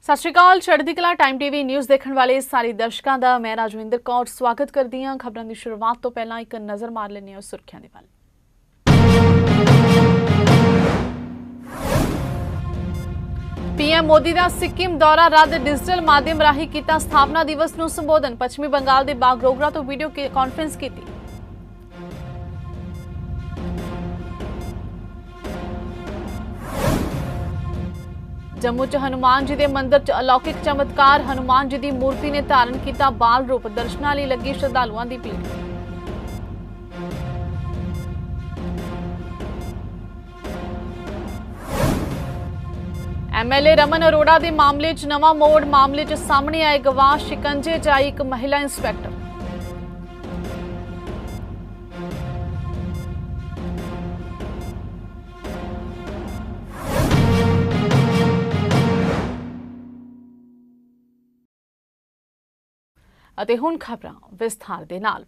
ਸਤਿ ਸ਼੍ਰੀ ਅਕਾਲ। ਚੜ੍ਹਦੀ ਕਲਾ ਟਾਈਮ ਟੀਵੀ ਨਿਊਜ਼ ਦੇਖਣ ਵਾਲੇ ਸਾਰੇ ਦਰਸ਼ਕਾਂ ਦਾ ਮੈਂ ਰਾਜਵਿੰਦਰ ਕੌਰ ਸਵਾਗਤ ਕਰਦੀ ਹਾਂ। ਖਬਰਾਂ ਦੀ ਸ਼ੁਰੂਆਤ ਤੋਂ ਪਹਿਲਾਂ ਇੱਕ ਨਜ਼ਰ ਮਾਰ ਲੈਂਦੇ ਹਾਂ ਸੁਰਖੀਆਂ ਦੇ ਵੱਲ। पीएम मोदी का सिक्किम दौरा रद्द। डिजिटल माध्यम राही किया स्थापना दिवस को संबोधन। पश्चिमी बंगाल के बागडोगरा तो वीडियो कॉन्फ्रेंस की। जम्मू च हनुमान जी के मंदिर च अलौकिक चमत्कार। हनुमान जी की मूर्ति ने धारण किया बाल रूप। दर्शनों लई लगी श्रद्धालुओं की भीड़। एमएलए रमन अरोड़ा के मामले च नवा मोड़। मामले च सामने आए गवाह। शिकंजे च आई एक महिला इंस्पैक्टर। ਅਤੇ ਹੁਣ ਖਬਰਾਂ ਵਿਸਥਾਰ ਦੇ ਨਾਲ।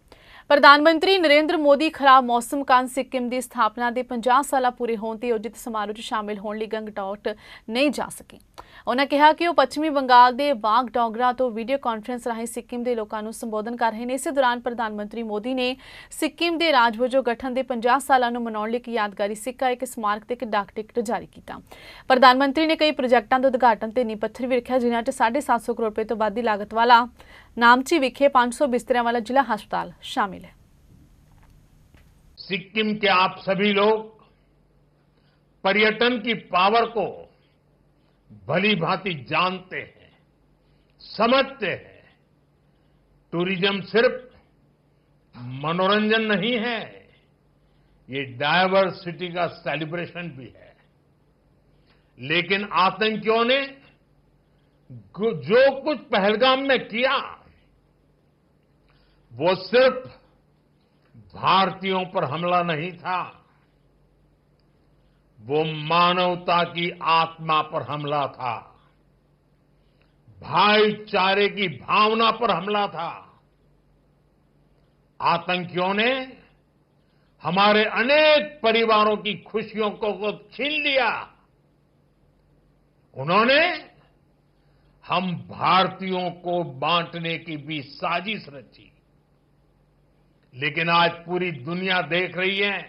प्रधानमंत्री नरेंद्र मोदी खराब मौसम कारण सिक्किम की स्थापना के 50 साल पूरे होने ते आयोजित समारोह में शामिल होने लिए गंगटोक नहीं जा सके। उन्होंने कहा कि वह पश्चिमी बंगाल के बागडोगरा तो वीडियो कॉन्फ्रेंस राही सिक्किम के लोगों को संबोधन कर रहे हैं। इस दौरान प्रधानमंत्री मोदी ने सिक्किम के राज वजों गठन के 50 सालों को मनाने लिए एक यादगारी सिक्का, एक स्मारक ते एक डाक टिकट जारी किया। प्रधानमंत्री ने कई प्रोजेक्टों के उद्घाटन ते नींह पत्थर भी रखा, जिन्हां च 750 करोड़ रुपए तो वध की लागत वाला नामची विखे 500 बिस्तरों वाला जिला हस्पताल शामिल है। सिक्किम के आप सभी लोग पर्यटन की पावर को भली भांति जानते हैं, समझते हैं। टूरिज्म सिर्फ मनोरंजन नहीं है, ये डायवर्सिटी का सेलिब्रेशन भी है। लेकिन आतंकियों ने जो कुछ पहलगाम में किया वो सिर्फ भारतीयों पर हमला नहीं था, वो मानवता की आत्मा पर हमला था, भाईचारे की भावना पर हमला था। आतंकियों ने हमारे अनेक परिवारों की खुशियों को छीन लिया। उन्होंने हम भारतीयों को बांटने की भी साजिश रची। लेकिन आज पूरी दुनिया देख रही है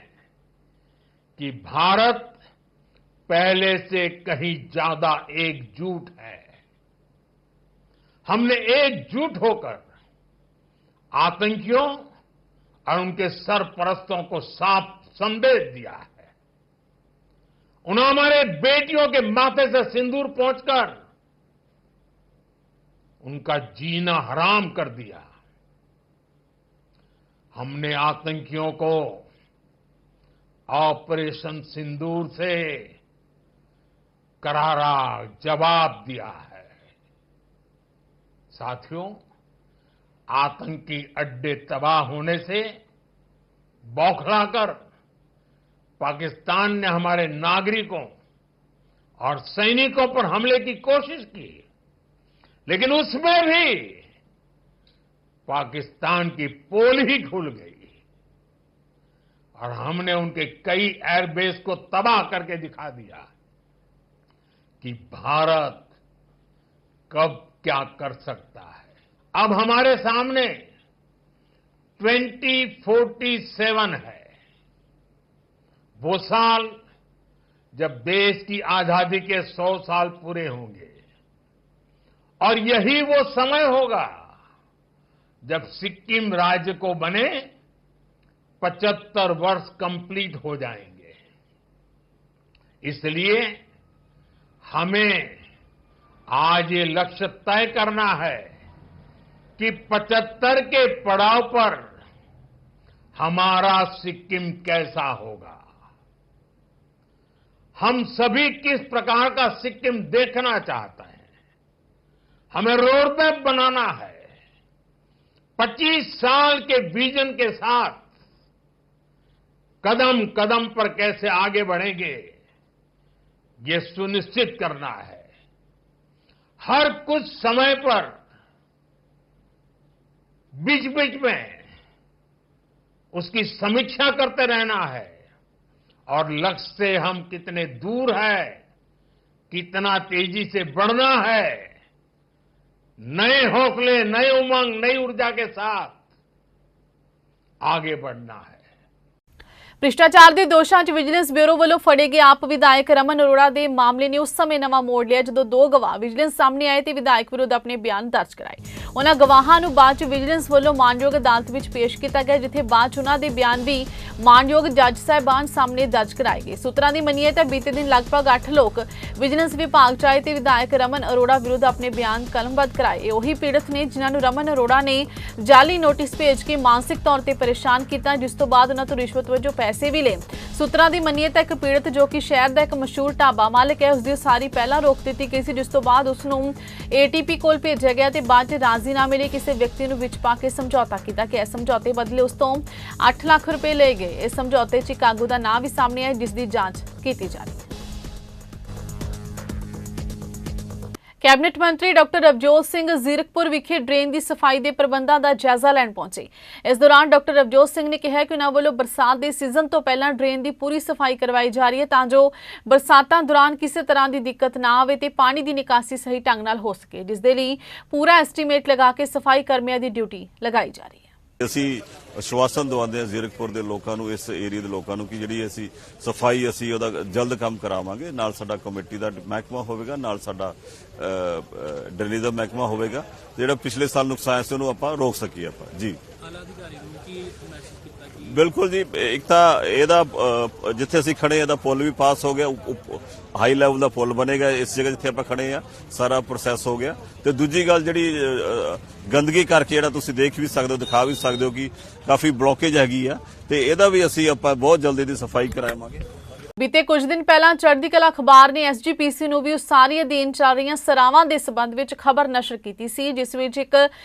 कि भारत पहले से कहीं ज्यादा एकजुट है। हमने एकजुट होकर आतंकियों और उनके सरपरस्तों को साफ संदेश दिया है। उन्होंने हमारे बेटियों के माथे से सिंदूर पोंछकर उनका जीना हराम कर दिया। हमने आतंकियों को ऑपरेशन सिंदूर से करारा जवाब दिया है। साथियों, आतंकी अड्डे तबाह होने से बौखलाकर पाकिस्तान ने हमारे नागरिकों और सैनिकों पर हमले की कोशिश की, लेकिन उसमें भी पाकिस्तान की पोल ही खुल गई और हमने उनके कई एयरबेस को तबाह करके दिखा दिया कि भारत कब क्या कर सकता है। अब हमारे सामने 2047 है, वो साल जब देश की आजादी के 100 साल पूरे होंगे और यही वो समय होगा जब सिक्किम राज्य को बने 75 वर्ष कंप्लीट हो जाएंगे। इसलिए हमें आज ये लक्ष्य तय करना है कि 75 के पड़ाव पर हमारा सिक्किम कैसा होगा। हम सभी किस प्रकार का सिक्किम देखना चाहते हैं। हमें रोड मैप बनाना है। 25 साल के विजन के साथ कदम कदम पर कैसे आगे बढ़ेंगे, ये सुनिश्चित करना है। हर कुछ समय पर बीच बीच में उसकी समीक्षा करते रहना है और लक्ष्य से हम कितने दूर है, कितना तेजी से बढ़ना है, नए हौसले, नए उमंग, नई ऊर्जा के साथ आगे बढ़ना है। ਭ੍ਰਿਸ਼ਟਾਚਾਰ ਦੇ ਦੋਸ਼ਾਂ 'ਚ ਵਿਜੀਲੈਂਸ ਬਿਊਰੋ ਵੱਲੋਂ ਫੜੇ ਗਏ ਆਪ ਵਿਧਾਇਕ ਰਮਨ ਅਰੋੜਾ ਦੇ ਮਾਮਲੇ ਨੇ ਉਸ ਸਮੇਂ ਨਵਾਂ ਮੋੜ ਲਿਆ ਜਦੋਂ ਦੋ ਗਵਾਹ ਵਿਜੀਲੈਂਸ ਸਾਹਮਣੇ ਆਏ ਤੇ ਵਿਧਾਇਕ ਵਿਰੁੱਧ ਆਪਣੇ ਬਿਆਨ ਦਰਜ ਕਰਾਏ। ਉਹਨਾਂ ਗਵਾਹਾਂ ਨੂੰ ਬਾਅਦ 'ਚ ਵਿਜੀਲੈਂਸ ਵੱਲੋਂ ਮਾਨਯੋਗ ਅਦਾਲਤ ਵਿੱਚ ਪੇਸ਼ ਕੀਤਾ ਗਿਆ, ਜਿੱਥੇ ਬਾਅਦ 'ਚ ਉਹਨਾਂ ਦੇ ਬਿਆਨ ਵੀ ਮਾਨਯੋਗ ਜੱਜ ਸਾਹਿਬਾਨ ਸਾਹਮਣੇ ਦਰਜ ਕਰਾਏ ਗਏ। ਸੂਤਰਾਂ ਦੀ ਮੰਨੀਏ ਤਾਂ ਬੀਤੇ ਦਿਨ ਲਗਭਗ 8 ਲੋਕ ਵਿਜੀਲੈਂਸ ਵਿਭਾਗ 'ਚ ਆਏ ਤੇ ਵਿਧਾਇਕ ਰਮਨ ਅਰੋੜਾ ਵਿਰੁੱਧ ਆਪਣੇ ਬਿਆਨ ਕਲਮਬੱਧ ਕਰਾਏ। ਇਹ ਉਹੀ ਪੀੜਤ ਨੇ ਜਿਨ੍ਹਾਂ ਨੂੰ ਰਮਨ ਅਰੋੜਾ ਨੇ ਜਾਲੀ ਨੋਟਿਸ ਭੇਜ ਕੇ ਮਾਨਸਿਕ ਤੌਰ ਤੇ ਪਰੇਸ਼ਾਨ ਕੀਤਾ, ਜਿਸ ਤੋਂ ਬਾਅਦ ਉਹਨਾਂ ਤੋਂ ਰਿਸ਼ਵਤ ਵਜੋਂ ਪੈਸੇ ਵੀ ਲਏ। ਸੂਤਰਾਂ ਦੀ ਮੰਨੀਏ ਤਾਂ ਇੱਕ ਪੀੜਤ ਜੋ ਕਿ ਸ਼ਹਿਰ ਦਾ ਇੱਕ ਮਸ਼ਹੂਰ ਢਾਬਾ ਮਾਲਕ ਹੈ, ਉਸ ਦੀ ਉਸਾਰੀ ਪਹਿਲਾਂ ਰੋਕ ਦਿੱਤੀ ਗਈ ਸੀ, ਜਿਸ ਤੋਂ ਬਾਅਦ ਉਸ ਨੂੰ ਏਟੀਪੀ ਕੋਲ ਭੇਜਿਆ ਗਿਆ ਤੇ ਬਾਅਦ 'ਚ ਰਾਜ਼ੀਨਾਮੇ ਲਈ ਕਿਸੇ ਵਿਅਕਤੀ ਨੂੰ ਵਿੱਚ ਪਾ ਕੇ ਸਮਝੌਤਾ ਕੀਤਾ ਗਿਆ। ਸਮਝੌਤੇ ਬਦਲੇ ਉਸ ਤੋਂ 8 ਲੱਖ ਰੁਪਏ ਲਏ ਗਏ। ਇਸ ਸਮਝੌਤੇ 'ਚ ਇੱਕ ਆਗੂ ਦਾ ਨਾਂ ਵੀ ਸਾਹਮਣੇ ਆਇਆ, ਜਿਸ ਦੀ ਜਾਂਚ ਕੀਤੀ ਜਾ ਰਹੀ ਹੈ। ਕੈਬਨਿਟ ਮੰਤਰੀ ਡਾਕਟਰ ਰਵਜੋਤ ਸਿੰਘ ਜ਼ੀਰਕਪੁਰ ਵਿਖੇ ਡਰੇਨ ਦੀ ਸਫਾਈ ਦੇ ਪ੍ਰਬੰਧਾਂ ਦਾ ਜਾਇਜ਼ਾ ਲੈਣ ਪਹੁੰਚੇ। ਇਸ ਦੌਰਾਨ ਡਾਕਟਰ ਰਵਜੋਤ ਸਿੰਘ ਨੇ ਕਿਹਾ ਕਿ ਉਹਨਾਂ ਵੱਲੋਂ ਬਰਸਾਤ ਦੇ ਸੀਜ਼ਨ ਤੋਂ ਪਹਿਲਾਂ ਡਰੇਨ ਦੀ ਪੂਰੀ ਸਫਾਈ ਕਰਵਾਈ ਜਾ ਰਹੀ ਹੈ ਤਾਂ ਜੋ ਬਰਸਾਤਾਂ ਦੌਰਾਨ ਕਿਸੇ ਤਰ੍ਹਾਂ ਦੀ ਦਿੱਕਤ ਨਾ ਆਵੇ ਤੇ ਪਾਣੀ ਦੀ ਨਿਕਾਸੀ ਸਹੀ ਢੰਗ ਨਾਲ ਹੋ ਸਕੇ, ਜਿਸ ਦੇ ਲਈ ਪੂਰਾ ਐਸਟੀਮੇਟ ਲਗਾ ਕੇ ਸਫਾਈ ਕਰਮੀਆਂ ਦੀ ਡਿਊਟੀ ਲਗਾਈ ਜਾ ਰਹੀ ਹੈ। ਅਸੀਂ ਆਸ਼ਵਾਸਨ ਦਵਾਉਂਦੇ ਹਾਂ ਜ਼ੀਰਕਪੁਰ ਦੇ ਲੋਕਾਂ ਨੂੰ, ਇਸ ਏਰੀਆ ਦੇ ਲੋਕਾਂ ਨੂੰ ਕਿ ਜਿਹੜੀ ਅਸੀਂ ਸਫਾਈ ਅਸੀਂ ਉਹਦਾ ਜਲਦ ਕੰਮ ਕਰਾਵਾਂਗੇ। ਨਾਲ ਸਾਡਾ ਕਮੇਟੀ ਦਾ ਮਹਿਕਮਾ ਹੋਵੇਗਾ, ਨਾਲ ਸਾਡਾ ਡਰੇਨੇਜ ਦਾ ਮਹਿਕਮਾ ਹੋਵੇਗਾ। ਜਿਹੜਾ ਪਿਛਲੇ ਸਾਲ ਨੁਕਸਾਨ ਸੀ ਉਹਨੂੰ ਆਪਾਂ ਰੋਕ ਸਕੀਏ ਆਪਾਂ ਜੀ। ਬਿਲਕੁਲ ਜੀ, ਇੱਕ ਤਾਂ ਇਹਦਾ ਜਿੱਥੇ ਅਸੀਂ ਖੜੇ ਇਹਦਾ ਪੁਲ ਵੀ ਪਾਸ ਹੋ ਗਿਆ, ਹਾਈ ਲੈਵਲ ਦਾ ਪੁਲ ਬਣੇਗਾ ਇਸ ਜਗ੍ਹਾ ਜਿੱਥੇ ਆਪਾਂ ਖੜੇ ਆ, ਸਾਰਾ ਪ੍ਰੋਸੈਸ ਹੋ ਗਿਆ। ਤੇ ਦੂਜੀ ਗੱਲ ਜਿਹੜੀ ਗੰਦਗੀ ਕਰਕੇ ਜਿਹੜਾ ਤੁਸੀਂ ਦੇਖ ਵੀ ਸਕਦੇ ਹੋ, ਦਿਖਾ ਵੀ ਸਕਦੇ ਹੋ ਕਿ ਕਾਫੀ ਬਲੌਕੇਜ ਹੈਗੀ ਆ, ਤੇ ਇਹਦਾ ਵੀ ਅਸੀਂ ਆਪਾਂ ਬਹੁਤ ਜਲਦੀ ਦੀ ਸਫਾਈ ਕਰਾਵਾਂਗੇ। ਬੀਤੇ ਕੁਝ ਦਿਨ ਪਹਿਲਾਂ ਚੜ੍ਹਦੀ ਕਲਾ ਅਖਬਾਰ ਨੇ ਐਸਜੀਪੀਸੀ ਨੂੰ ਵੀ ਉਸਾਰੀ ਅਧੀਨ ਚੱਲ ਰਹੀਆਂ ਸਰਾਵਾਂ ਦੇ ਸਬੰਧ ਵਿੱਚ ਖਬਰ ਨਸ਼ਰ ਕੀਤੀ ਸੀ, ਜਿਸ ਵਿੱਚ ਇੱਕ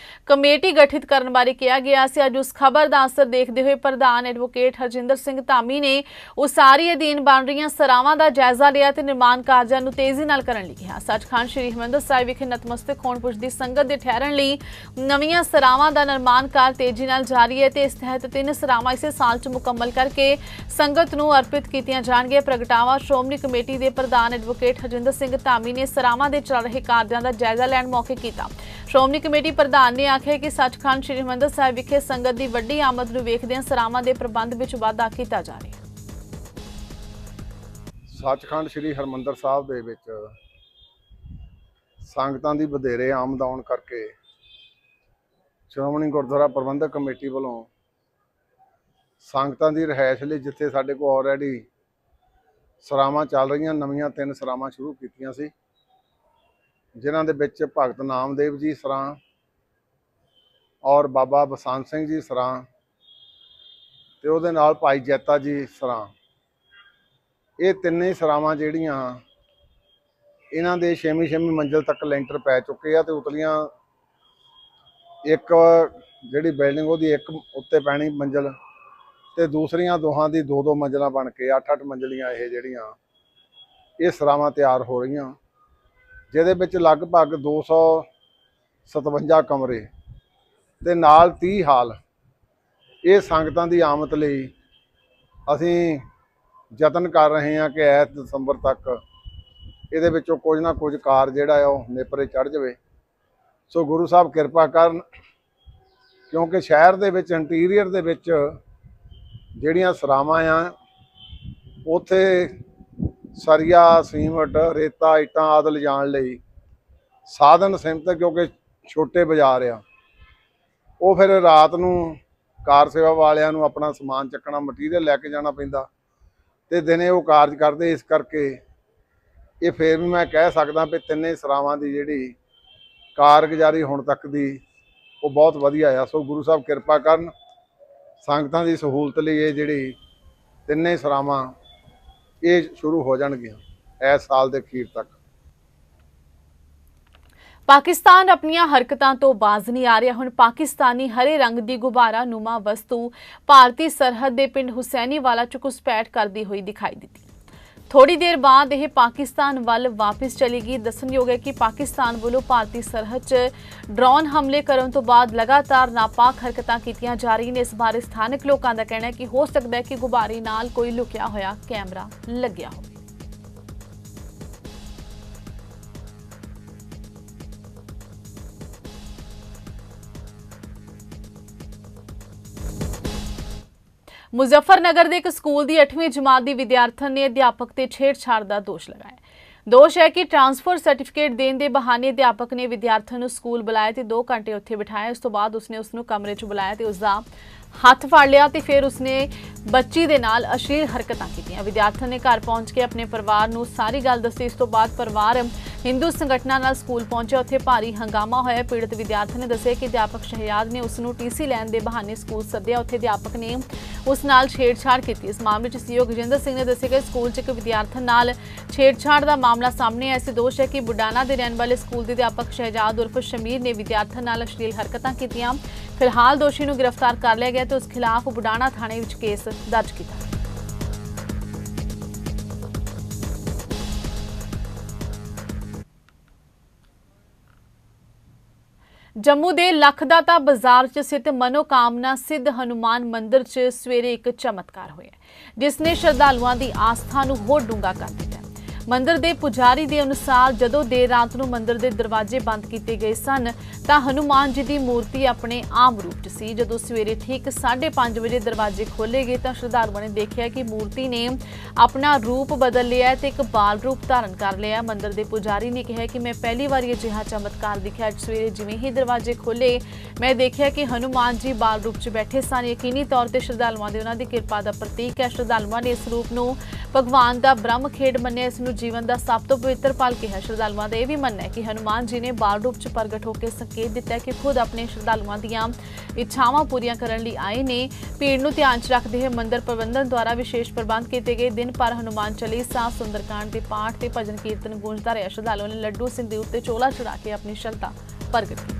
ਕਮੇਟੀ ਗਠਿਤ ਕਰਨ ਬਾਰੇ ਕਿਹਾ ਗਿਆ ਸੀ। ਅੱਜ ਉਸ ਖਬਰ ਦਾ ਅਸਰ ਦੇਖਦੇ ਹੋਏ ਪ੍ਰਧਾਨ ਐਡਵੋਕੇਟ ਹਰਜਿੰਦਰ ਸਿੰਘ ਧਾਮੀ ਨੇ ਉਸਾਰੀ ਅਧੀਨ ਬਣ ਰਹੀਆਂ ਸਰਾਵਾਂ ਦਾ ਜਾਇਜ਼ਾ ਲਿਆ ਤੇ ਨਿਰਮਾਣ ਕਾਰਜਾਂ ਨੂੰ ਤੇਜ਼ੀ ਨਾਲ ਕਰਨ ਲਈ ਕਿਹਾ। ਸੱਚਖੰਡ ਸ੍ਰੀ ਹਰਿਮੰਦਰ ਸਾਹਿਬ ਵਿਖੇ ਨਤਮਸਤਕ ਹੋਣ ਪੁੱਜਦੀ ਸੰਗਤ ਦੇ ਠਹਿਰਨ ਲਈ ਨਵੀਆਂ ਸਰਾਵਾਂ ਦਾ ਨਿਰਮਾਣ ਕਾਰਜ ਤੇਜ਼ੀ ਨਾਲ ਜਾਰੀ ਹੈ ਤੇ ਇਸ ਤਹਿਤ 3 ਸਰਾਵਾਂ ਇਸੇ ਸਾਲ 'ਚ ਮੁਕੰਮਲ ਕਰਕੇ ਸੰਗਤ ਨੂੰ ਅਰਪਿਤ ਕੀਤੀਆਂ ਜਾਣਗੀਆਂ। ਪ੍ਰਗਟਾਵਾ ਸ਼੍ਰੋਮਣੀ ਕਮੇਟੀ ਦੇ ਪ੍ਰਧਾਨ ਐਡਵੋਕੇਟ ਹਰਜਿੰਦਰ ਸਿੰਘ ਧਾਮੀ ਨੇ ਸਰਾਵਾਂ ਦੇ ਚੱਲ ਰਹੇ ਕਾਰਜਾਂ ਦਾ ਜਾਇਜ਼ਾ ਲੈਣ ਮੌਕੇ ਕੀਤਾ। ਸ਼੍ਰੋਮਣੀ ਕਮੇਟੀ ਪ੍ਰਧਾਨ ਨੇ ਆਖਿਆ ਕਿ ਸੱਚਖੰਡ ਸ੍ਰੀ ਹਰਿਮੰਦਰ ਸਾਹਿਬ ਵਿਖੇ ਸੰਗਤ ਦੀ ਵੱਡੀ ਆਮਦ ਨੂੰ ਵੇਖਦਿਆਂ ਸਰਾਵਾਂ ਦੇ ਪ੍ਰਬੰਧ ਵਿੱਚ ਵਾਧਾ ਕੀਤਾ ਜਾ ਰਿਹਾ ਹੈ। ਸੱਚਖੰਡ ਸ੍ਰੀ ਹਰਿਮੰਦਰ ਸਾਹਿਬ ਦੇ ਵਿੱਚ ਸੰਗਤਾਂ ਦੀ ਵਧੇਰੇ ਆਮਦ ਆਉਣ ਕਰਕੇ ਸ਼੍ਰੋਮਣੀ ਗੁਰਦੁਆਰਾ ਪ੍ਰਬੰਧਕ ਕਮੇਟੀ ਵੱਲੋਂ ਸੰਗਤਾਂ ਦੀ ਰਿਹਾਇਸ਼ ਲਈ ਜਿੱਥੇ ਸਾਡੇ ਕੋਲ ਆਲਰੇਡੀ ਸਰਾਵਾਂ ਚੱਲ ਰਹੀਆਂ, ਨਵੀਆਂ 3 ਸਰਾਵਾਂ ਸ਼ੁਰੂ ਕੀਤੀਆਂ ਸੀ, ਜਿਨ੍ਹਾਂ ਦੇ ਵਿੱਚ ਭਗਤ ਨਾਮਦੇਵ ਜੀ ਸਰਾਂ ਔਰ ਬਾਬਾ ਬਸੰਤ ਸਿੰਘ ਜੀ ਸਰਾਂ ਤੇ ਉਹਦੇ ਨਾਲ ਭਾਈ ਜੈਤਾ ਜੀ ਸਰਾਂ। ਇਹ ਤਿੰਨੇ ਸਰਾਵਾਂ ਜਿਹੜੀਆਂ ਇਹਨਾਂ ਦੇ 6ਵੀਂ ਮੰਜ਼ਿਲ ਤੱਕ ਲੈਂਟਰ ਪੈ ਚੁੱਕੇ ਆ ਤੇ ਉਤਲੀਆਂ ਇੱਕ ਜਿਹੜੀ ਬਿਲਡਿੰਗ ਉਹਦੀ ਇੱਕ ਉੱਤੇ ਪੈਣੀ ਮੰਜ਼ਿਲ ਤੇ ਦੂਸਰੀਆਂ ਦੋਹਾਂ ਦੀ 2-2 ਮੰਜ਼ਿਲਾਂ ਬਣ ਕੇ 8-8 ਮੰਜ਼ਲੀਆਂ ਇਹ ਜਿਹੜੀਆਂ ਇਹ ਸਰਾਵਾਂ ਤਿਆਰ ਹੋ ਰਹੀਆਂ, ਜਿਹਦੇ ਵਿੱਚ ਲਗਭਗ 257 ਕਮਰੇ ਤੇ ਨਾਲ 30 ਹਾਲ। ਇਹ ਸੰਗਤਾਂ ਦੀ ਆਮਦ ਲਈ ਅਸੀਂ ਯਤਨ ਕਰ ਰਹੇ ਹਾਂ ਕਿ ਇਸ ਦਸੰਬਰ ਤੱਕ ਇਹਦੇ ਵਿੱਚੋਂ ਕੁਝ ਨਾ ਕੁਝ ਕਾਰ ਜਿਹੜਾ ਆ ਉਹ ਨੇਪਰੇ ਚੜ੍ਹ ਜਾਵੇ। ਸੋ ਗੁਰੂ ਸਾਹਿਬ ਕਿਰਪਾ ਕਰਨ, ਕਿਉਂਕਿ ਸ਼ਹਿਰ ਦੇ ਵਿੱਚ ਇੰਟੀਰੀਅਰ ਦੇ ਵਿੱਚ ਜਿਹੜੀਆਂ ਸਰਾਵਾਂ ਆ ਉੱਥੇ ਸਰੀਆ, ਸੀਮਟ, ਰੇਤਾ, ਇੱਟਾਂ ਆਦਿ ਲਿਜਾਣ ਲਈ ਸਾਧਨ ਸੀਮਤ, ਕਿਉਂਕਿ ਛੋਟੇ ਬਾਜ਼ਾਰ ਆ, ਉਹ ਫਿਰ ਰਾਤ ਨੂੰ ਕਾਰ ਸੇਵਾ ਵਾਲਿਆਂ ਨੂੰ ਆਪਣਾ ਸਮਾਨ ਚੱਕਣਾ, ਮਟੀਰੀਅਲ ਲੈ ਕੇ ਜਾਣਾ ਪੈਂਦਾ ਤੇ ਦਿਨੇ ਉਹ ਕਾਰਜ ਕਰਦੇ। ਇਸ ਕਰਕੇ ਇਹ ਫਿਰ ਵੀ ਮੈਂ ਕਹਿ ਸਕਦਾ ਵੀ ਤਿੰਨੇ ਸਰਾਵਾਂ ਦੀ ਜਿਹੜੀ ਕਾਰਗੁਜ਼ਾਰੀ ਹੁਣ ਤੱਕ ਦੀ ਉਹ ਬਹੁਤ ਵਧੀਆ ਆ। ਸੋ ਗੁਰੂ ਸਾਹਿਬ ਕਿਰਪਾ ਕਰਨ, ਸੰਗਤਾਂ ਦੀ ਸਹੂਲਤ ਲਈ ਇਹ ਜਿਹੜੀ ਤਿੰਨੇ ਸਰਾਵਾਂ ਇਹ ਸ਼ੁਰੂ ਹੋ ਜਾਣਗੀਆਂ ਇਸ ਸਾਲ ਦੇ ਅਖੀਰ ਤੱਕ। ਪਾਕਿਸਤਾਨ ਆਪਣੀਆਂ ਹਰਕਤਾਂ ਤੋਂ ਬਾਜ਼ ਨਹੀਂ ਆ ਰਿਹਾ। ਹੁਣ ਪਾਕਿਸਤਾਨੀ ਹਰੇ ਰੰਗ ਦੀ ਗੁਬਾਰਾ ਨੁਮਾ ਵਸਤੂ ਭਾਰਤੀ ਸਰਹੱਦ ਦੇ ਪਿੰਡ ਹੁਸੈਨੀਵਾਲਾ 'ਚ ਘੁਸਪੈਠ ਕਰਦੀ ਹੋਈ ਦਿਖਾਈ ਦਿੱਤੀ। ਥੋੜੀ ਦੇਰ ਬਾਅਦ ਇਹ ਪਾਕਿਸਤਾਨ ਵੱਲ ਵਾਪਸ ਚਲੀ ਗਈ। ਦੱਸਣਯੋਗ ਹੈ ਕਿ ਪਾਕਿਸਤਾਨ ਵੱਲੋਂ ਭਾਰਤੀ ਸਰਹੱਦ 'ਚ ਡਰੋਨ ਹਮਲੇ ਕਰਨ ਤੋਂ ਬਾਅਦ ਲਗਾਤਾਰ ਨਾਪਾਕ ਹਰਕਤਾਂ ਕੀਤੀਆਂ ਜਾ ਰਹੀਆਂ ਨੇ। ਇਸ ਬਾਰੇ ਸਥਾਨਕ ਲੋਕਾਂ ਦਾ ਕਹਿਣਾ ਹੈ ਕਿ ਹੋ ਸਕਦਾ ਹੈ ਕਿ ਗੁਬਾਰੇ ਨਾਲ ਕੋਈ ਲੁਕਿਆ ਹੋਇਆ ਕੈਮਰਾ ਲੱਗਿਆ ਹੋਵੇ। ਮੁਜ਼ੱਫਰਨਗਰ ਦੇ ਇੱਕ ਸਕੂਲ ਦੀ 8ਵੀਂ ਜਮਾਤ ਦੀ ਵਿਦਿਆਰਥਣ ਨੇ ਅਧਿਆਪਕ ਤੇ ਛੇੜਛਾੜ ਦਾ ਦੋਸ਼ ਲਗਾਇਆ। ਦੋਸ਼ ਹੈ ਕਿ ਟ੍ਰਾਂਸਫਰ ਸਰਟੀਫਿਕੇਟ ਦੇਣ ਦੇ ਬਹਾਨੇ ਅਧਿਆਪਕ ਨੇ ਵਿਦਿਆਰਥਣ ਨੂੰ ਸਕੂਲ ਬੁਲਾਇਆ ਤੇ 2 ਘੰਟੇ ਉੱਥੇ ਬਿਠਾਇਆ। ਉਸ ਤੋਂ ਬਾਅਦ ਉਸਨੇ ਉਸ ਨੂੰ ਕਮਰੇ 'ਚ ਬੁਲਾਇਆ ਤੇ ਉਸ ਦਾ ਹੱਥ ਫੜ ਲਿਆ ਤੇ ਫਿਰ ਉਸਨੇ ਬੱਚੀ ਦੇ ਨਾਲ ਅਸ਼ਲੀਲ ਹਰਕਤਾਂ ਕੀਤੀਆਂ। ਵਿਦਿਆਰਥਣ ਨੇ ਘਰ ਪਹੁੰਚ ਕੇ ਆਪਣੇ ਪਰਿਵਾਰ ਨੂੰ ਸਾਰੀ ਗੱਲ ਦੱਸੀ। ਇਸ ਤੋਂ ਬਾਅਦ ਪਰਿਵਾਰ ਹਿੰਦੂ ਸੰਗਠਨਾਂ ਨਾਲ ਸਕੂਲ ਪਹੁੰਚਿਆ। ਉੱਥੇ ਭਾਰੀ ਹੰਗਾਮਾ ਹੋਇਆ। ਪੀੜਤ ਵਿਦਿਆਰਥਣ ਨੇ ਦੱਸਿਆ ਕਿ ਅਧਿਆਪਕ ਸ਼ਹਿਜਾਦ ਨੇ ਉਸ ਨੂੰ ਟੀਸੀ ਲੈਣ ਦੇ ਬਹਾਨੇ ਸਕੂਲ ਸੱਦਿਆ। ਉੱਥੇ ਅਧਿਆਪਕ ਨੇ ਉਸ ਨਾਲ ਛੇੜਛਾੜ ਕੀਤੀ। ਇਸ ਮਾਮਲੇ 'ਚ ਸੀਓ ਗਜਿੰਦਰ ਸਿੰਘ ਨੇ ਦੱਸਿਆ ਕਿ ਸਕੂਲ 'ਚ ਇੱਕ ਵਿਦਿਆਰਥਣ ਨਾਲ ਛੇੜਛਾੜ ਦਾ ਮਾਮਲਾ ਸਾਹਮਣੇ ਆਇਆ ਸੀ। ਦੋਸ਼ ਹੈ ਕਿ ਬੁਡਾਣਾ ਦੇ ਰਹਿਣ ਵਾਲੇ ਸਕੂਲ ਦੇ ਅਧਿਆਪਕ ਸ਼ਹਿਜਾਦ ਉਰਫ ਸ਼ਮੀਰ ਨੇ ਵਿਦਿਆਰਥਣ ਨਾਲ ਅਸ਼ਲੀਲ ਹਰਕਤਾਂ ਕੀਤੀਆਂ। ਫਿਲਹਾਲ ਦੋਸ਼ੀ ਨੂੰ ਗ੍ਰਿਫਤਾਰ ਕਰ ਲਿਆ ਗਿਆ ਤੇ ਉਸ ਖਿਲਾਫ ਬੁਡਾਣਾ ਥਾਣੇ ਵਿੱਚ ਕੇਸ ਦਰਜ ਕੀਤਾ। ਜੰਮੂ ਦੇ ਲਖਦਾਤਾ ਬਾਜ਼ਾਰ 'ਚ ਸਥਿਤ ਮਨੋਕਾਮਨਾ ਸਿੱਧ ਹਨੂਮਾਨ ਮੰਦਿਰ 'ਚ ਸਵੇਰੇ ਇੱਕ ਚਮਤਕਾਰ ਹੋਇਆ, ਜਿਸ ਨੇ ਸ਼ਰਧਾਲੂਆਂ ਦੀ ਆਸਥਾ ਨੂੰ ਹੋਰ ਡੂੰਘਾ ਕਰ ਦਿੱਤਾ। ਮੰਦਿਰ ਦੇ ਪੁਜਾਰੀ ਦੇ ਅਨੁਸਾਰ ਜਦੋਂ ਦੇਰ ਰਾਤ ਨੂੰ ਮੰਦਿਰ ਦੇ ਦਰਵਾਜ਼ੇ ਬੰਦ ਕੀਤੇ ਗਏ ਸਨ ਤਾਂ ਹਨੂਮਾਨ ਜੀ ਦੀ ਮੂਰਤੀ ਆਪਣੇ ਆਮ ਰੂਪ 'ਚ ਸੀ। ਜਦੋਂ ਸਵੇਰੇ ਠੀਕ 5:30 ਵਜੇ ਦਰਵਾਜ਼ੇ ਖੋਲ੍ਹੇ ਗਏ ਤਾਂ ਸ਼ਰਧਾਲੂਆਂ ਨੇ ਦੇਖਿਆ ਕਿ ਮੂਰਤੀ ਨੇ ਆਪਣਾ ਰੂਪ ਬਦਲ ਲਿਆ ਤੇ ਇੱਕ ਬਾਲ ਰੂਪ ਧਾਰਨ ਕਰ ਲਿਆ। ਮੰਦਿਰ ਦੇ ਪੁਜਾਰੀ ਨੇ ਕਿਹਾ ਕਿ ਮੈਂ ਪਹਿਲੀ ਵਾਰ ਅਜਿਹਾ ਚਮਤਕਾਰ ਦੇਖਿਆ। ਅੱਜ ਸਵੇਰੇ ਜਿਵੇਂ ਹੀ ਦਰਵਾਜ਼ੇ ਖੋਲ੍ਹੇ ਮੈਂ ਦੇਖਿਆ ਕਿ ਹਨੂਮਾਨ ਜੀ ਬਾਲ ਰੂਪ 'ਚ ਬੈਠੇ ਸਨ। ਯਕੀਨੀ ਤੌਰ ਤੇ ਸ਼ਰਧਾਲੂਆਂ ਦੇ ਉਹਨਾਂ ਦੀ ਕਿਰਪਾ ਦਾ ਪ੍ਰਤੀਕ ਹੈ। ਸ਼ਰਧਾਲੂਆਂ ਨੇ ਇਸ ਰੂਪ ਨੂੰ ਭਗਵਾਨ ਦਾ ਬ੍ਰਹਮ ਖੇਡ ਮੰਨਿਆ। ਇਸ ਨੂੰ ਜੀਵਨ ਦਾ ਸਭ ਤੋਂ ਪਵਿੱਤਰ ਪਲ ਕਿਹਾ। ਸ਼ਰਧਾਲੂਆਂ ਦਾ ਇਹ ਵੀ ਮੰਨਣਾ ਹੈ ਕਿ ਹਨੂਮਾਨ ਜੀ ਨੇ ਬਾਲ ਰੂਪ 'ਚ ਪ੍ਰਗਟ ਹੋ ਕੇ ਸੰਕੇਤ ਦਿੱਤਾ ਕਿ ਖੁਦ ਆਪਣੇ ਸ਼ਰਧਾਲੂਆਂ ਦੀਆਂ ਇੱਛਾਵਾਂ ਪੂਰੀਆਂ ਕਰਨ ਲਈ ਆਏ ਨੇ। ਭੀੜ ਨੂੰ ਧਿਆਨ 'ਚ ਰੱਖਦੇ ਹੋਏ ਮੰਦਿਰ ਪ੍ਰਬੰਧਨ ਦੁਆਰਾ ਵਿਸ਼ੇਸ਼ ਪ੍ਰਬੰਧ ਕੀਤੇ ਗਏ। ਦਿਨ ਭਰ ਹਨੂਮਾਨ ਚਾਲੀਸਾ, ਸੁੰਦਰਕਾਂਡ ਦੇ ਪਾਠ ਤੇ ਭਜਨ ਕੀਰਤਨ ਗੂੰਜਦਾ ਰਿਹਾ। ਸ਼ਰਧਾਲੂਆਂ ਨੇ ਲੱਡੂ ਸਿੰਧੂਰ ਤੇ ਚੋਲਾ ਚੜਾ ਕੇ ਆਪਣੀ ਸ਼ਰਧਾ ਪ੍ਰਗਟ ਕੀਤੀ।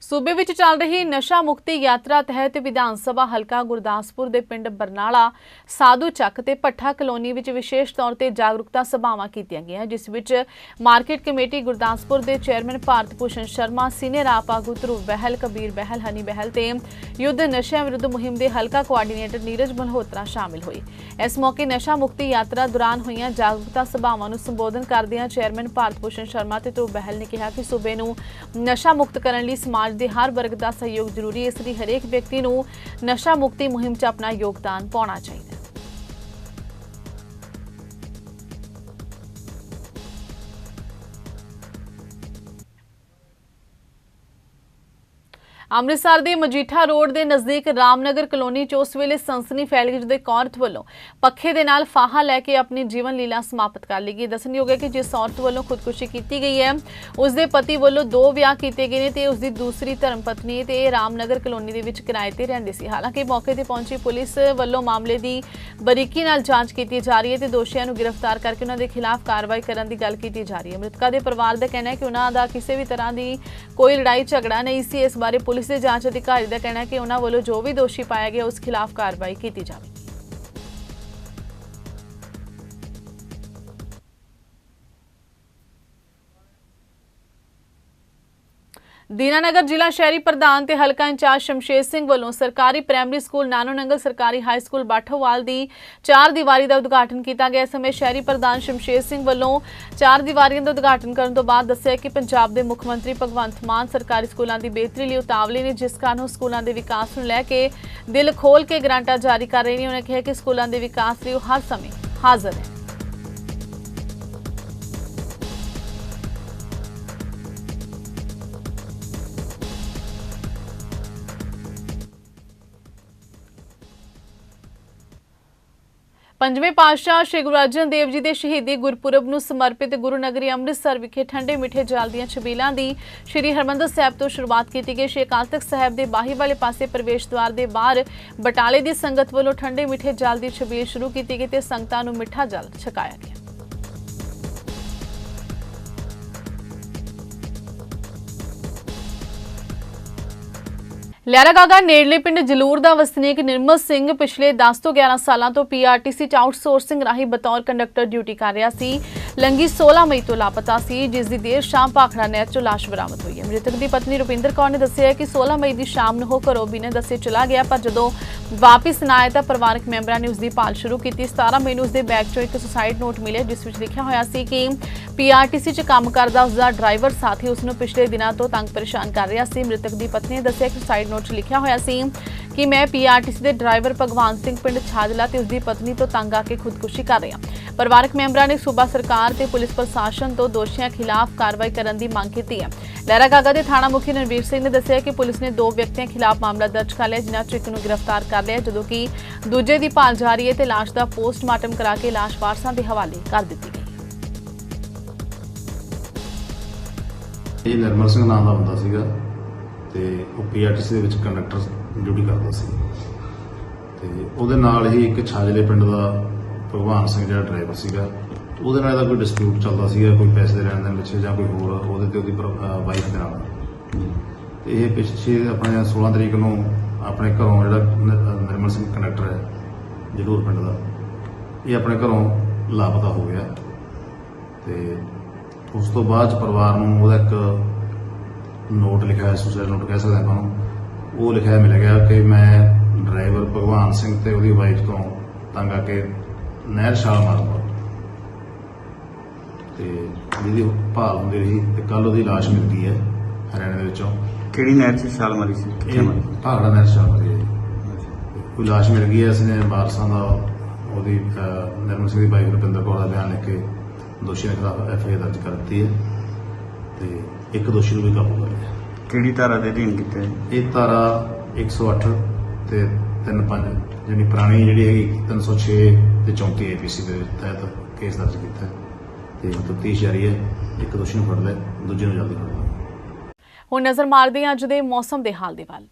ਸੂਬੇ ਵਿੱਚ ਚੱਲ ਰਹੀ ਨਸ਼ਾ ਮੁਕਤੀ ਯਾਤਰਾ ਤਹਿਤ ਵਿਧਾਨ ਸਭਾ ਹਲਕਾ ਗੁਰਦਾਸਪੁਰ ਦੇ ਪਿੰਡ ਬਰਨਾਲਾ, ਸਾਧੂ ਚੱਕ ਤੇ ਭੱਠਾ ਕਲੋਨੀ ਵਿੱਚ ਵਿਸ਼ੇਸ਼ ਤੌਰ ਤੇ ਜਾਗਰੂਕਤਾ ਸਭਾਵਾਂ ਕੀਤੀਆਂ ਗਈਆਂ, ਜਿਸ ਵਿੱਚ ਮਾਰਕੀਟ ਕਮੇਟੀ ਗੁਰਦਾਸਪੁਰ ਦੇ ਚੇਅਰਮੈਨ ਭਾਰਤ ਭੂਸ਼ਣ ਸ਼ਰਮਾ, ਸੀਨੀਅਰ ਆਪ ਆਗੂ ਧਰੁਵ ਬਹਿਲ, ਕਬੀਰ ਬਹਿਲ, ਹਨੀ ਬਹਿਲ ਤੇ ਯੁੱਧ ਨਸ਼ਿਆਂ ਵਿਰੁੱਧ ਮੁਹਿੰਮ ਦੇ ਹਲਕਾ ਕੋਆਰਡੀਨੇਟਰ ਨੀਰਜ ਮਲਹੋਤਰਾ ਸ਼ਾਮਿਲ ਹੋਏ। ਇਸ ਮੌਕੇ ਨਸ਼ਾ ਮੁਕਤੀ ਯਾਤਰਾ ਦੌਰਾਨ ਹੋਈਆਂ ਜਾਗਰੂਕਤਾ ਸਭਾਵਾਂ ਨੂੰ ਸੰਬੋਧਨ ਕਰਦਿਆਂ ਚੇਅਰਮੈਨ ਭਾਰਤ ਭੂਸ਼ਣ ਸ਼ਰਮਾ ਤੇ ਧਰੁਵ ਬਹਿਲ ਨੇ ਕਿਹਾ ਕਿ ਸੂਬੇ ਨੂੰ ਨਸ਼ਾ ਮੁਕਤ ਕਰਨ ਲਈ ਸਮਾਜ ਦੇ ਹਰ ਵਰਗ ਦਾ ਸਹਿਯੋਗ ਜ਼ਰੂਰੀ ਹੈ। ਇਸ ਲਈ ਹਰੇਕ ਵਿਅਕਤੀ ਨੂੰ ਨਸ਼ਾ ਮੁਕਤੀ ਮੁਹਿੰਮ 'ਚ ਆਪਣਾ ਯੋਗਦਾਨ ਪਾਉਣਾ ਚਾਹੀਦਾ ਹੈ। ਅੰਮ੍ਰਿਤਸਰ ਦੇ ਮਜੀਠਾ ਰੋਡ ਦੇ ਨਜ਼ਦੀਕ ਰਾਮਨਗਰ ਕਲੋਨੀ 'ਚ ਉਸ ਵੇਲੇ ਸਨਸਨੀ ਫੈਲ ਗਈ ਜਦੋਂ ਇੱਕ ਔਰਤ ਵੱਲੋਂ ਪੱਖੇ ਦੇ ਨਾਲ ਫਾਹਾ ਲੈ ਕੇ ਆਪਣੀ ਜੀਵਨ ਲੀਲਾ ਸਮਾਪਤ ਕਰ ਲਈ ਗਈ। ਦੱਸਣਯੋਗ ਹੈ ਕਿ ਜਿਸ ਔਰਤ ਵੱਲੋਂ ਖੁਦਕੁਸ਼ੀ ਕੀਤੀ ਗਈ ਹੈ ਉਸ ਦੇ ਪਤੀ ਵੱਲੋਂ 2 ਵਿਆਹ ਕੀਤੇ ਗਏ ਨੇ ਤੇ ਉਸ ਦੀ ਦੂਸਰੀ ਧਰਮ ਪਤਨੀ ਤੇ ਇਹ ਰਾਮਨਗਰ ਕਲੋਨੀ ਦੇ ਵਿੱਚ ਕਿਰਾਏ ਤੇ ਰਹਿੰਦੀ ਸੀ। ਹਾਲਾਂਕਿ ਮੌਕੇ ਤੇ ਪਹੁੰਚੀ ਪੁਲਿਸ ਵੱਲੋਂ ਮਾਮਲੇ ਦੀ ਬਰੀਕੀ ਨਾਲ ਜਾਂਚ ਕੀਤੀ ਜਾ ਰਹੀ ਹੈ ਤੇ ਦੋਸ਼ੀਆਂ ਨੂੰ ਗ੍ਰਿਫਤਾਰ ਕਰਕੇ ਉਹਨਾਂ ਦੇ ਖਿਲਾਫ ਕਾਰਵਾਈ ਕਰਨ ਦੀ ਗੱਲ ਕੀਤੀ ਜਾ ਰਹੀ ਹੈ। ਮ੍ਰਿਤਕਾਂ ਦੇ ਪਰਿਵਾਰ ਦਾ ਕਹਿਣਾ ਹੈ ਕਿ ਉਹਨਾਂ ਦਾ ਕਿਸੇ ਵੀ ਤਰ੍ਹਾਂ ਦੀ ਕੋਈ ਲੜਾਈ ਝਗੜਾ ਨਹੀਂ ਸੀ। ਇਸ ਬਾਰੇ ਪੁਲਿਸ ਦੇ ਜਾਂਚ ਅਧਿਕਾਰੀ ਦਾ ਕਹਿਣਾ ਹੈ ਕਿ ਉਹਨਾਂ ਵੱਲੋਂ ਜੋ ਵੀ ਦੋਸ਼ੀ ਪਾਇਆ ਗਿਆ ਉਸ ਖਿਲਾਫ ਕਾਰਵਾਈ ਕੀਤੀ ਜਾਵੇਗੀ। ਦੀਨਾਨਗਰ ਜ਼ਿਲ੍ਹਾ ਸ਼ਹਿਰੀ ਪ੍ਰਧਾਨ ਤੇ ਹਲਕਾ ਇੰਚਾਰਜ ਸ਼ਮਸ਼ੇਰ ਸਿੰਘ ਵੱਲੋਂ ਸਰਕਾਰੀ ਪ੍ਰਾਇਮਰੀ ਸਕੂਲ ਨਾਨੋ ਨੰਗਲ, ਸਰਕਾਰੀ ਹਾਈ ਸਕੂਲ ਬਾਠੋਵਾਲ ਦੀ 4 ਦੀਵਾਰੀ ਦਾ ਉਦਘਾਟਨ ਕੀਤਾ ਗਿਆ। ਇਸ ਸਮੇਂ ਸ਼ਹਿਰੀ ਪ੍ਰਧਾਨ ਸ਼ਮਸ਼ੇਰ ਸਿੰਘ ਵੱਲੋਂ 4 ਦੀਵਾਰੀਆਂ ਦਾ ਉਦਘਾਟਨ ਕਰਨ ਤੋਂ ਬਾਅਦ ਦੱਸਿਆ ਕਿ ਪੰਜਾਬ ਦੇ ਮੁੱਖ ਮੰਤਰੀ ਭਗਵੰਤ ਮਾਨ ਸਰਕਾਰੀ ਸਕੂਲਾਂ ਦੀ ਬਿਹਤਰੀ ਲਈ ਉਤਾਵਲੇ ਨੇ, ਜਿਸ ਕਾਰਨ ਉਹ ਸਕੂਲਾਂ ਦੇ ਵਿਕਾਸ ਨੂੰ ਲੈ ਕੇ ਦਿਲ ਖੋਲ ਕੇ ਗ੍ਰਾਂਟਾਂ ਜਾਰੀ ਕਰ ਰਹੇ ਨੇ। ਉਹਨਾਂ ਕਿਹਾ ਕਿ ਸਕੂਲਾਂ ਦੇ ਵਿਕਾਸ ਲਈ ਉਹ ਹਰ ਸਮੇਂ ਹਾਜ਼ਰ ਹੈ। ਪੰਜਵੇਂ ਪਾਤਸ਼ਾਹ ਸ਼੍ਰੀ ਗੁਰੂ ਅਰਜਨ ਦੇਵ ਜੀ ਦੇ ਸ਼ਹੀਦੀ ਗੁਰਪੁਰਬ ਨੂੰ ਸਮਰਪਿਤ ਗੁਰੂ ਨਗਰੀ ਅੰਮ੍ਰਿਤਸਰ ਵਿਖੇ ਠੰਡੇ ਮਿੱਠੇ ਜਲ ਦੀਆਂ ਛਬੀਲਾਂ ਦੀ ਸ਼੍ਰੀ ਹਰਿਮੰਦਰ ਸਾਹਿਬ ਤੋਂ ਸ਼ੁਰੂਆਤ ਕੀਤੀ ਗਈ। ਸ਼੍ਰੀ ਅਕਾਲ ਤਖ਼ਤ ਸਾਹਿਬ ਦੇ ਬਾਹੀ ਵਾਲੇ ਪਾਸੇ ਪ੍ਰਵੇਸ਼ ਦੁਆਰ ਦੇ ਬਾਹਰ ਬਟਾਲੇ ਦੀ ਸੰਗਤ ਵੱਲੋਂ ਠੰਡੇ ਮਿੱਠੇ ਜਲ ਦੀ ਛਬੀਲ ਸ਼ੁਰੂ ਕੀਤੀ ਗਈ ਤੇ ਸੰਗਤਾਂ ਨੂੰ ਮਿੱਠਾ ਜਲ ਛਕਾਇਆ ਗਿਆ। ਲਹਿਰਾ ਗਾਗਾ ਨੇੜਲੇ ਪਿੰਡ ਜਲੂਰ ਦਾ ਵਸਨੀਕ ਨਿਰਮਲ ਸਿੰਘ ਪਿਛਲੇ 10 ਤੋਂ 11 ਸਾਲਾਂ ਤੋਂ ਪੀਆਰਟੀਸੀ ਚ ਆਊਟਸੋਰਸਿੰਗ ਰਾਹੀਂ ਬਤੌਰ ਕੰਡਕਟਰ ਡਿਊਟੀ ਕਰ ਰਿਹਾ ਸੀ। ਲੰਗੀ 16 ਮਈ ਤੋਂ ਲਾਪਤਾ ਸੀ, ਜਿਸ ਦੀ ਦੇਰ ਸ਼ਾਮ ਭਾਖੜਾ ਨਹਿਰ ਚੋਂ ਲਾਸ਼ ਬਰਾਮਦ ਹੋਈ ਹੈ। ਮ੍ਰਿਤਕ ਦੀ ਪਤਨੀ ਰੁਪਿੰਦਰ ਕੌਰ ਨੇ ਦੱਸਿਆ ਕਿ 16 ਮਈ ਦੀ ਸ਼ਾਮ ਨੂੰ ਉਹ ਘਰੋਂ ਬਿਨਾਂ ਦੱਸੇ ਚਲਾ ਗਿਆ, ਪਰ ਜਦੋਂ ਵਾਪਿਸ ਨਾ ਆਇਆ ਤਾਂ ਪਰਿਵਾਰਕ ਮੈਂਬਰਾਂ ਨੇ ਉਸ ਦੀ ਭਾਲ ਸ਼ੁਰੂ ਕੀਤੀ। 17 ਮਈ ਨੂੰ ਉਸ ਦੇ ਬੈਗ ਚੋਂ ਇੱਕ ਸੁਸਾਈਡ ਨੋਟ ਮਿਲਿਆ, ਜਿਸ ਵਿੱਚ ਲਿਖਿਆ ਹੋਇਆ ਸੀ ਕਿ ਪੀਆਰਟੀਸੀ ਚ ਕੰਮ ਕਰਦਾ ਉਸ ਦਾ ਡਰਾਈਵਰ ਸਾਥੀ ਉਸ ਨੂੰ ਪਿਛਲੇ ਦਿਨਾਂ ਤੋਂ ਤੰਗ ਪਰੇਸ਼ਾਨ ਕਰ ਰਿਹਾ ਸੀ। ਮ੍ਰਿਤਕ ਦੀ ਪਤਨੀ ਨੇ ਦੱਸਿਆ ਕਿ ਸੁਸਾਈਡ ਨੋਟ 'ਚ ਲਿਖਿਆ ਹੋਇਆ ਸੀ ਕਿ ਮੈਂ ਪੀਆਰਟੀਸੀ ਦੇ ਡਰਾਈਵਰ ਭਗਵਾਨ ਸਿੰਘ ਪਿੰਡ ਛਾਜਲਾ ਤੇ ਉਸ ਦੀ ਪਤਨੀ ਤੋਂ ਤੰਗ ਆ ਕੇ ਖੁਦਕੁਸ਼ੀ ਕਰ ਰਿਹਾ। ਪਰਿਵਾਰਕ ਮੈਂਬਰਾਂ ਨੇ ਸੂਬਾ ਸਰਕਾਰ ਤੇ ਪੁਲਿਸ ਪ੍ਰਸ਼ਾਸਨ ਤੋਂ ਦੋਸ਼ੀਆਂ ਖਿਲਾਫ ਕਾਰਵਾਈ ਕਰਨ ਦੀ ਮੰਗ ਕੀਤੀ ਹੈ। ਲਹਿਰਾ ਗਾਗਾ ਦੇ ਥਾਣਾ ਮੁਖੀ ਰਣਵੀਰ ਸਿੰਘ ਨੇ ਦੱਸਿਆ ਕਿ ਪੁਲਿਸ ਨੇ 2 ਵਿਅਕਤੀਆਂ ਖਿਲਾਫ ਮਾਮਲਾ ਦਰਜ ਕਰ ਲਿਆ, ਜਿਨ੍ਹਾਂ 'ਚੋਂ ਇੱਕ ਨੂੰ ਗ੍ਰਿਫਤਾਰ ਕਰ ਲਿਆ, ਜਦੋਂ ਕਿ ਦੂਜੇ ਦੀ ਭਾਲ ਜਾਰੀ ਹੈ ਤੇ ਲਾਸ਼ ਦਾ ਪੋਸਟਮਾਰਟਮ ਕਰਾ ਕੇ ਲਾਸ਼ ਵਾਰਸਾਂ ਦੇ ਹਵਾਲੇ ਕਰ ਦਿੱਤੀ ਗਈ। ਇਹ ਨਿਰਮਲ ਸਿੰਘ ਨਾਮ ਦਾ ਬੰਦਾ ਸੀਗਾ ਤੇ ਉਹ ਪੀਆਰਟੀਸੀ ਦੇ ਵਿੱਚ ਕੰਡਕਟਰ ਡਿਊਟੀ ਕਰਦਾ ਸੀ ਤੇ ਉਹਦੇ ਨਾਲ ਹੀ ਇੱਕ ਛਾਜਲੇ ਪਿੰਡ ਦਾ ਭਗਵਾਨ ਸਿੰਘ ਜਿਹੜਾ ਡਰਾਈਵਰ ਸੀਗਾ, ਉਹਦੇ ਨਾਲ ਇਹਦਾ ਕੋਈ ਡਿਸਪਿਊਟ ਚੱਲਦਾ ਸੀਗਾ, ਕੋਈ ਪੈਸੇ ਦੇ ਲੈਣ ਦੇਣ ਪਿੱਛੇ ਜਾਂ ਕੋਈ ਹੋਰ ਉਹਦੇ ਤੇ ਉਹਦੀ ਵਾਈਫ ਦੇ ਨਾਲ। ਤੇ ਇਹ ਪਿੱਛੇ ਆਪਣੇ 16 ਤਰੀਕ ਨੂੰ ਆਪਣੇ ਘਰੋਂ ਜਿਹੜਾ ਨਿਰਮਲ ਸਿੰਘ ਕੰਡਕਟਰ ਹੈ ਜਲੂਰ ਪਿੰਡ ਦਾ, ਇਹ ਆਪਣੇ ਘਰੋਂ ਲਾਪਤਾ ਹੋ ਗਿਆ ਤੇ ਉਸ ਤੋਂ ਬਾਅਦ 'ਚ ਪਰਿਵਾਰ ਨੂੰ ਉਹਦਾ ਇੱਕ ਨੋਟ ਲਿਖਿਆ ਹੋਇਆ, ਸੁਸਾਈਡ ਨੋਟ ਕਹਿ ਸਕਦੇ ਆਪਾਂ ਨੂੰ, ਉਹ ਲਿਖਿਆ ਮਿਲ ਗਿਆ ਕਿ ਮੈਂ ਡਰਾਈਵਰ ਭਗਵਾਨ ਸਿੰਘ ਤੇ ਉਹਦੀ ਵਾਈਫ ਤੋਂ ਤੰਗ ਆ ਕੇ ਨਹਿਰ ਛਾਲ ਮਾਰੂੰਗਾ ਤੇ ਜਿਹਦੀ ਭਾਲ ਹੁੰਦੀ ਰਹੀ ਤੇ ਕੱਲ ਉਹਦੀ ਲਾਸ਼ ਮਿਲ ਗਈ ਹੈ ਹਰਿਆਣੇ ਦੇ ਵਿੱਚੋਂ। ਕਿਹੜੀ ਨਹਿਰ 'ਚ ਛਾਲ ਮਾਰੀ ਸੀ? ਕਿੱਥੇ ਮਾਰੀ? ਭਾਖੜਾ ਨਹਿਰ ਛਾਲ ਮਾਰੀ ਹੈ। ਕੋਈ ਲਾਸ਼ ਮਿਲ ਗਈ ਹੈ, ਅਸੀਂ ਨੇ ਵਾਰਸਾਂ ਦਾ ਉਹਦੀ ਨਿਰਮਲ ਸਿੰਘ ਦੀ ਵਾਈਫ ਰੁਪਿੰਦਰ ਕੌਰ ਦਾ ਬਿਆਨ ਲਿਖ ਕੇ ਦੋਸ਼ੀ ਦੇ ਖਿਲਾਫ ਐਫਆਈਆਰ ਦਰਜ ਕਰ ਦਿੱਤੀ ਹੈ ਤੇ ਇੱਕ ਦੋਸ਼ੀ ਨੂੰ ਵੀ ਕਾਬੂ ਕਰ ਲਿਆ। ਕਿਹੜੀ ਧਾਰਾ ਦੇ ਅਧੀਨ ਕੀਤਾ? ਇਹ ਧਾਰਾ 108 ਤੇ 35 ਜਿਹੜੀ ਪੁਰਾਣੀ ਜਿਹੜੀ ਹੈਗੀ 306 ਤੇ 34 APC ਦੇ ਤਹਿਤ ਕੇਸ ਦਰਜ ਕੀਤਾ ਹੈ ਤੇ ਤਫਤੀਸ਼ ਜਾਰੀ ਹੈ। ਇੱਕ ਦੋਸ਼ੀ ਨੂੰ ਫੜ ਲਿਆ, ਦੂਜੇ ਨੂੰ ਜਲਦੀ ਫੜ ਲਿਆ। ਹੁਣ ਨਜ਼ਰ ਮਾਰਦੇ ਹਾਂ ਅੱਜ ਦੇ ਮੌਸਮ ਦੇ ਹਾਲ ਦੇ ਵੱਲ।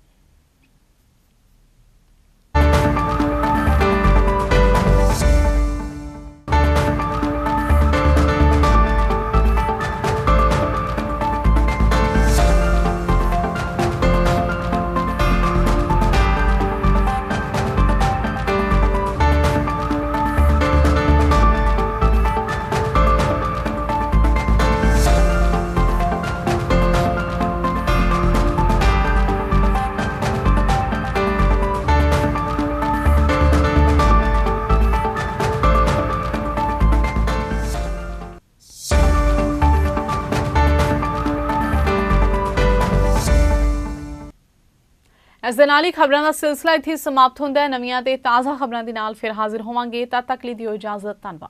ਇਸ ਦੇ ਨਾਲ ਹੀ ਖਬਰਾਂ ਦਾ ਸਿਲਸਿਲਾ ਇੱਥੇ ਸਮਾਪਤ ਹੁੰਦਾ ਹੈ। ਨਵੀਆਂ ਤੇ ਤਾਜ਼ਾ ਖਬਰਾਂ ਦੇ ਨਾਲ ਫਿਰ ਹਾਜ਼ਰ ਹੋਵਾਂਗੇ। ਤਦ ਤੱਕ ਲਈ ਦਿਓ ਇਜਾਜ਼ਤ। ਧੰਨਵਾਦ।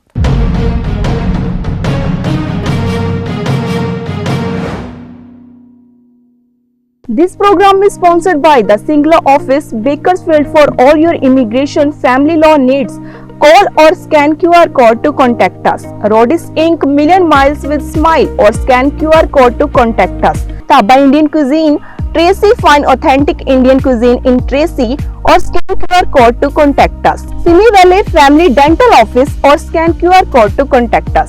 This program is sponsored by the Singla office, Bakersfield. For all your immigration family law needs, call or scan QR code to contact us. Rodis Inc. Million Miles with Smile, or scan QR code to contact us. Taba Indian Cuisine, Tracy Fine Authentic Indian Cuisine in Tracy, or scan QR code to contact us. Simi Valley Family Dental Office, or scan QR code to contact us.